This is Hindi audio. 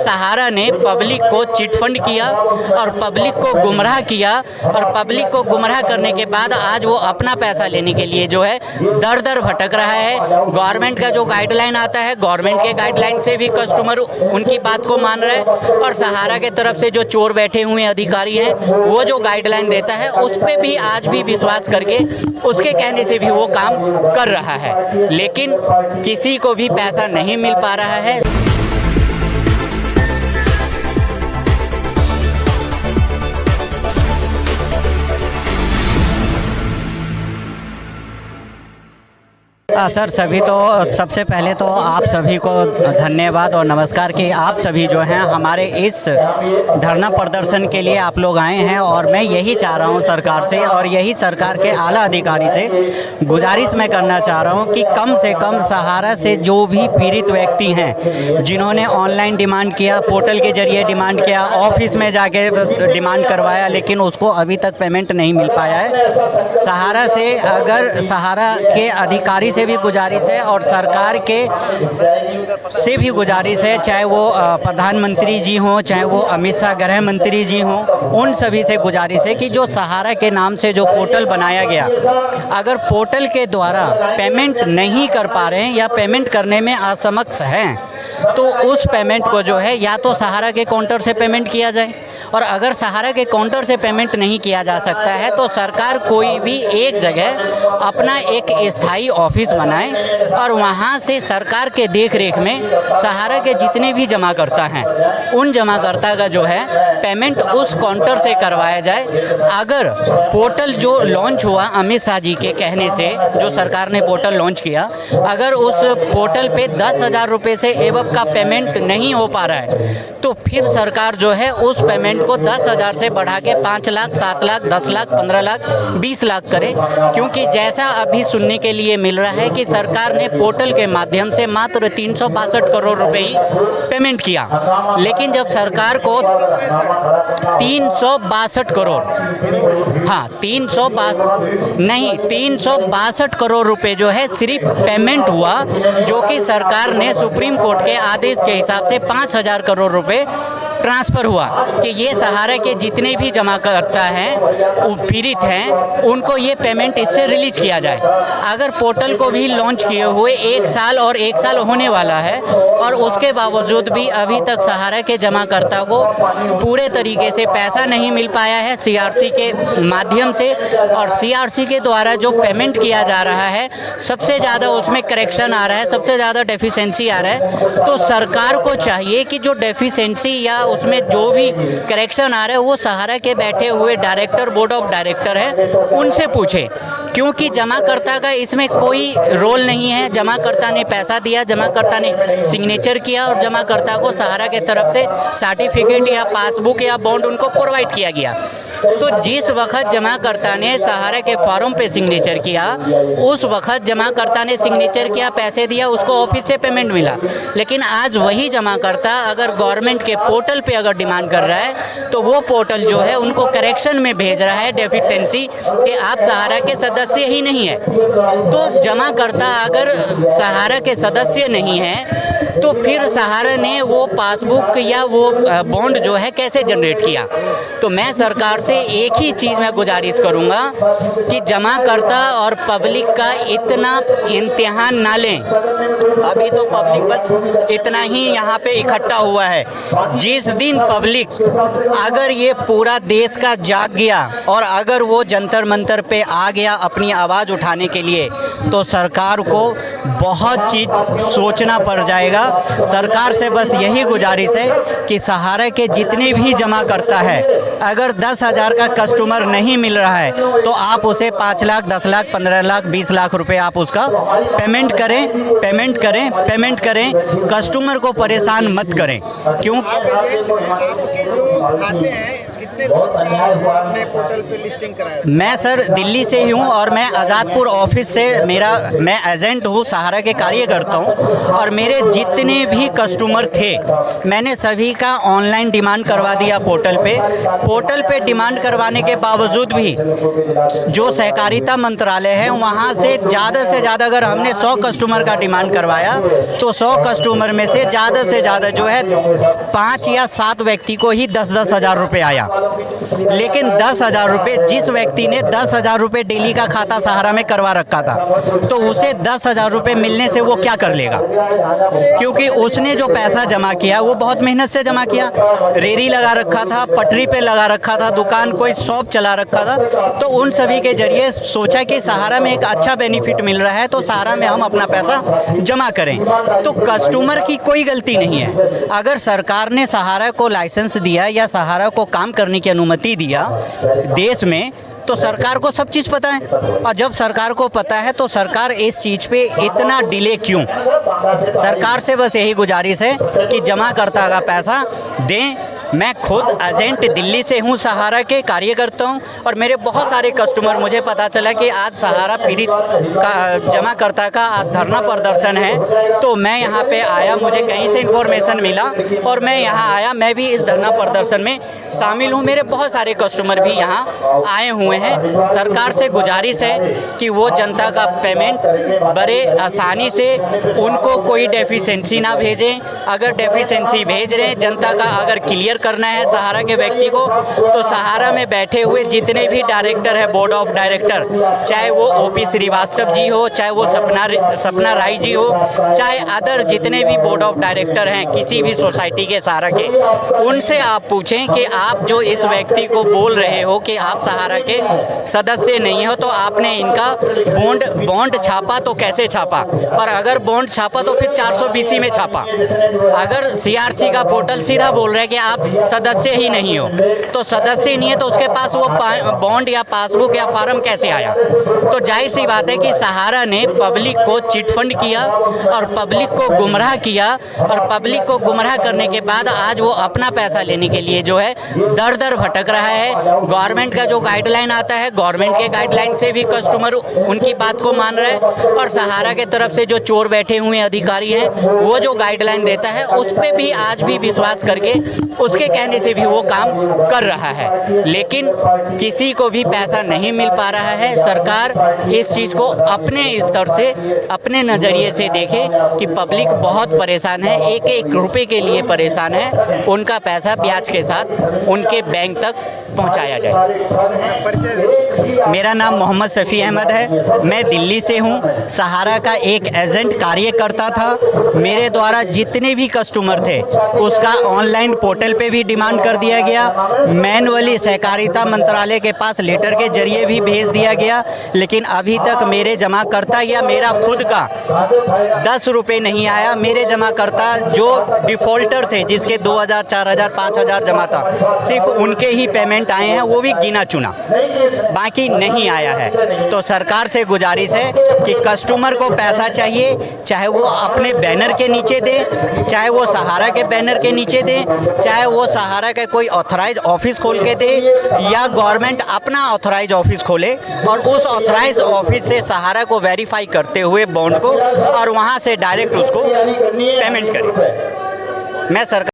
सहारा ने पब्लिक को चिटफंड किया और पब्लिक को गुमराह किया और पब्लिक को गुमराह करने के बाद आज वो अपना पैसा लेने के लिए जो है दर दर भटक रहा है। गवर्नमेंट का जो गाइडलाइन आता है, गवर्नमेंट के गाइडलाइन से भी कस्टमर उनकी बात को मान रहा है और सहारा के तरफ से जो चोर बैठे हुए अधिकारी हैं वो जो गाइडलाइन देता है उस पर भी आज भी विश्वास करके उसके कहने से भी वो काम कर रहा है, लेकिन किसी को भी पैसा नहीं मिल पा रहा है। सर सबसे पहले तो आप सभी को धन्यवाद और नमस्कार कि आप सभी जो हैं हमारे इस धरना प्रदर्शन के लिए आप लोग आए हैं। और मैं यही चाह रहा हूं सरकार से और यही सरकार के आला अधिकारी से गुजारिश मैं करना चाह रहा हूं कि कम से कम सहारा से जो भी पीड़ित व्यक्ति हैं जिन्होंने ऑनलाइन डिमांड किया, पोर्टल के जरिए डिमांड किया, ऑफिस में जाके डिमांड करवाया लेकिन उसको अभी तक पेमेंट नहीं मिल पाया है, सहारा से अगर सहारा के अधिकारी से भी गुजारिश है और सरकार के से भी गुजारिश है, चाहे वो प्रधानमंत्री जी हों, चाहे वो अमित शाह गृह मंत्री जी हों, उन सभी से गुजारिश है कि जो सहारा के नाम से जो पोर्टल बनाया गया, अगर पोर्टल के द्वारा पेमेंट नहीं कर पा रहे हैं या पेमेंट करने में असमक्ष हैं तो उस पेमेंट को जो है या तो सहारा के काउंटर से पेमेंट किया जाए, और अगर सहारा के काउंटर से पेमेंट नहीं किया जा सकता है तो सरकार कोई भी एक जगह अपना एक स्थायी ऑफिस बनाए और वहाँ से सरकार के देख रेख में सहारा के जितने भी जमाकर्ता हैं उन जमाकर्ता का जो है पेमेंट उस काउंटर से करवाया जाए। अगर पोर्टल जो लॉन्च हुआ अमित शाह जी के कहने से, जो सरकार ने पोर्टल लॉन्च किया, अगर उस पोर्टल पे 10,000 रुपये से एबव का पेमेंट नहीं हो पा रहा है तो फिर सरकार जो है उस पेमेंट को 10,000 से बढ़ा के 5 लाख, 7 लाख, 10 लाख, 15 लाख, 20 लाख करे। क्योंकि जैसा अभी सुनने के लिए मिल रहा है कि सरकार ने पोर्टल के माध्यम से मात्र 362 करोड़ रुपए ही पेमेंट किया, लेकिन जब सरकार को 362 करोड़, हाँ 362 करोड़ रुपए जो है सिर्फ पेमेंट हुआ, जो कि सरकार ने सुप्रीम कोर्ट के आदेश के हिसाब से 5,000 करोड़ रुपए ट्रांसफ़र हुआ कि ये सहारा के जितने भी जमाकर्ता हैं पीड़ित हैं उनको ये पेमेंट इससे रिलीज किया जाए। अगर पोर्टल को भी लॉन्च किए हुए 1 साल और 1 साल होने वाला है और उसके बावजूद भी अभी तक सहारा के जमाकर्ता को पूरे तरीके से पैसा नहीं मिल पाया है सीआरसी के माध्यम से, और सीआरसी के द्वारा जो पेमेंट किया जा रहा है सबसे ज़्यादा उसमें करेक्शन आ रहा है, सबसे ज़्यादा डेफिशिएंसी आ रहा है। तो सरकार को चाहिए कि जो डेफिशिएंसी या उसमें जो भी करेक्शन आ रहा है वो सहारा के बैठे हुए डायरेक्टर, बोर्ड ऑफ डायरेक्टर है उनसे पूछे, क्योंकि जमाकर्ता का इसमें कोई रोल नहीं है। जमाकर्ता ने पैसा दिया, जमाकर्ता ने सिग्नेचर किया और जमाकर्ता को सहारा के तरफ से सर्टिफिकेट या पासबुक या बॉन्ड उनको प्रोवाइड किया गया। तो जिस वक्त जमाकर्ता ने सहारा के फॉर्म पे सिग्नेचर किया उस वक्त जमाकर्ता ने सिग्नेचर किया, पैसे दिया, उसको ऑफिस से पेमेंट मिला। लेकिन आज वही जमाकर्ता अगर गवर्नमेंट के पोर्टल पे अगर डिमांड कर रहा है तो वो पोर्टल जो है उनको करेक्शन में भेज रहा है डेफिशिएंसी कि आप सहारा के सदस्य ही नहीं है। तो जमाकर्ता अगर सहारा के सदस्य नहीं है तो फिर सहारा ने वो पासबुक या वो बॉन्ड जो है कैसे जनरेट किया। तो मैं सरकार से एक ही चीज़ मैं गुजारिश करूँगा कि जमाकर्ता और पब्लिक का इतना इम्तिहान ना लें। अभी तो पब्लिक बस इतना ही यहाँ पे इकट्ठा हुआ है। जिस दिन पब्लिक अगर ये पूरा देश का जाग गया और अगर वो जंतर मंतर पे आ गया अपनी आवाज़ उठाने के लिए तो सरकार को बहुत चीज़ सोचना पड़ जाएगा। सरकार से बस यही गुजारिश है कि सहारा के जितने भी जमा करता है, अगर 10,000 का कस्टमर नहीं मिल रहा है तो आप उसे 5 लाख, 10 लाख, 15 लाख, 20 लाख रुपए आप उसका पेमेंट करें। कस्टमर को परेशान मत करें। क्यों कितने लोग आपने पोर्टल पे लिस्टिंग कराया? मैं सर दिल्ली से ही हूँ और मैं आज़ादपुर ऑफिस से मैं एजेंट हूँ, सहारा के कार्य करता हूँ। और मेरे जितने भी कस्टमर थे मैंने सभी का ऑनलाइन डिमांड करवा दिया पोर्टल पे डिमांड करवाने के बावजूद भी जो सहकारिता मंत्रालय है वहाँ से ज़्यादा अगर हमने 100 कस्टमर का डिमांड करवाया तो 100 कस्टमर में से ज़्यादा जो है 5 या 7 व्यक्ति को ही 10-10 हज़ार रुपये आया। लेकिन 10,000 रुपये जिस व्यक्ति ने 10,000 रुपये डेली का खाता सहारा में करवा रखा था तो उसे 10,000 रुपये मिलने से वो क्या कर लेगा, क्योंकि उसने जो पैसा जमा किया वो बहुत मेहनत से जमा किया। रेहड़ी लगा रखा था, पटरी पे लगा रखा था, दुकान कोई शॉप चला रखा था, तो उन सभी के जरिए सोचा कि सहारा में एक अच्छा बेनिफिट मिल रहा है तो सहारा में हम अपना पैसा जमा करें। तो कस्टमर की कोई गलती नहीं है। अगर सरकार ने सहारा को लाइसेंस दिया या सहारा को काम करने की अनुमति दिया देश में तो सरकार को सब चीज़ पता है। और जब सरकार को पता है तो सरकार इस चीज़ पे इतना डिले क्यों? सरकार से बस यही गुजारिश है कि जमाकर्ता का पैसा दें। मैं खुद एजेंट दिल्ली से हूँ, सहारा के कार्य करता हूँ और मेरे बहुत सारे कस्टमर, मुझे पता चला कि आज सहारा पीड़ित का जमाकर्ता का आज धरना प्रदर्शन है तो मैं यहाँ पे आया, मुझे कहीं से इन्फॉर्मेशन मिला और मैं यहाँ आया। मैं भी इस धरना प्रदर्शन में शामिल हूँ। मेरे बहुत सारे कस्टमर भी यहाँ आए हुए हैं। सरकार से गुजारिश है कि वो जनता का पेमेंट बड़े आसानी से, उनको कोई डेफिशिएंसी ना भेजें। अगर डेफिशिएंसी भेज रहे हैं, जनता का अगर क्लियर करना है सहारा के व्यक्ति को, तो सहारा में बैठे हुए जितने भी डायरेक्टर है, बोर्ड ऑफ डायरेक्टर, चाहे वो ओपी श्रीवास्तव जी हो, चाहे वो सपना राय जी हो, चाहे अदर जितने भी बोर्ड ऑफ डायरेक्टर हैं किसी भी सोसाइटी के सहारा के, उनसे आप पूछें कि आप जो इस व्यक्ति को बोल रहे हो कि आप सहारा के सदस्य नहीं हो तो आपने इनका बॉन्ड छापा तो कैसे छापा, और अगर बॉन्ड छापा तो फिर 420 में छापा। अगर सीआरसी का पोर्टल सीधा बोल रहा है कि आप सदस्य ही नहीं हो, तो सदस्य नहीं है तो उसके पास वो बॉन्ड या पासबुक या फार्म कैसे आया? तो जाहिर सी बात है कि सहारा ने पब्लिक को चिट फंड किया और पब्लिक को गुमराह किया, और पब्लिक को गुमराह करने के बाद आज वो अपना पैसा लेने के लिए जो है दर दर भटक रहा है। गवर्नमेंट का जो गाइडलाइन आता है, गवर्नमेंट के गाइडलाइन से भी कस्टमर उनकी बात को मान रहा है, और सहारा के तरफ से जो चोर बैठे हुए अधिकारी हैं वो जो गाइडलाइन देता है उस पर भी आज भी विश्वास करके उसके कहने से भी वो काम कर रहा है। लेकिन किसी को भी पैसा नहीं मिल पा रहा है। सरकार इस चीज़ को अपने स्तर से, अपने नज़रिए से देखे कि पब्लिक बहुत परेशान है, एक एक रुपए के लिए परेशान है, उनका पैसा ब्याज के साथ उनके बैंक तक पहुंचाया जाए। मेरा नाम मोहम्मद शफी अहमद है, मैं दिल्ली से हूं, सहारा का एक एजेंट कार्य करता था। मेरे द्वारा जितने भी कस्टमर थे उसका ऑनलाइन पोर्टल पे भी डिमांड कर दिया गया, मैनुअली सहकारिता मंत्रालय के पास लेटर के जरिए भी भेज दिया गया, लेकिन अभी तक मेरे जमाकर्ता या मेरा खुद का 10 रुपये नहीं आया। मेरे जमाकर्ता जो डिफ़ॉल्टर थे, जिसके 2,000, 4,000, 5,000 जमा था, सिर्फ उनके ही पेमेंट आए हैं, वो भी गिना चुना, बाकी नहीं आया है। तो सरकार से गुजारिश है कि कस्टमर को पैसा चाहिए, चाहे वो अपने बैनर के नीचे दे, चाहे वो सहारा के बैनर के नीचे दे, चाहे वो सहारा का कोई ऑथराइज ऑफिस खोल के दे, या गवर्नमेंट अपना ऑथराइज ऑफिस खोले और उस ऑथराइज ऑफिस से सहारा को वेरीफाई करते हुए बॉन्ड को, और वहाँ से डायरेक्ट उसको पेमेंट करे। मैं सरकार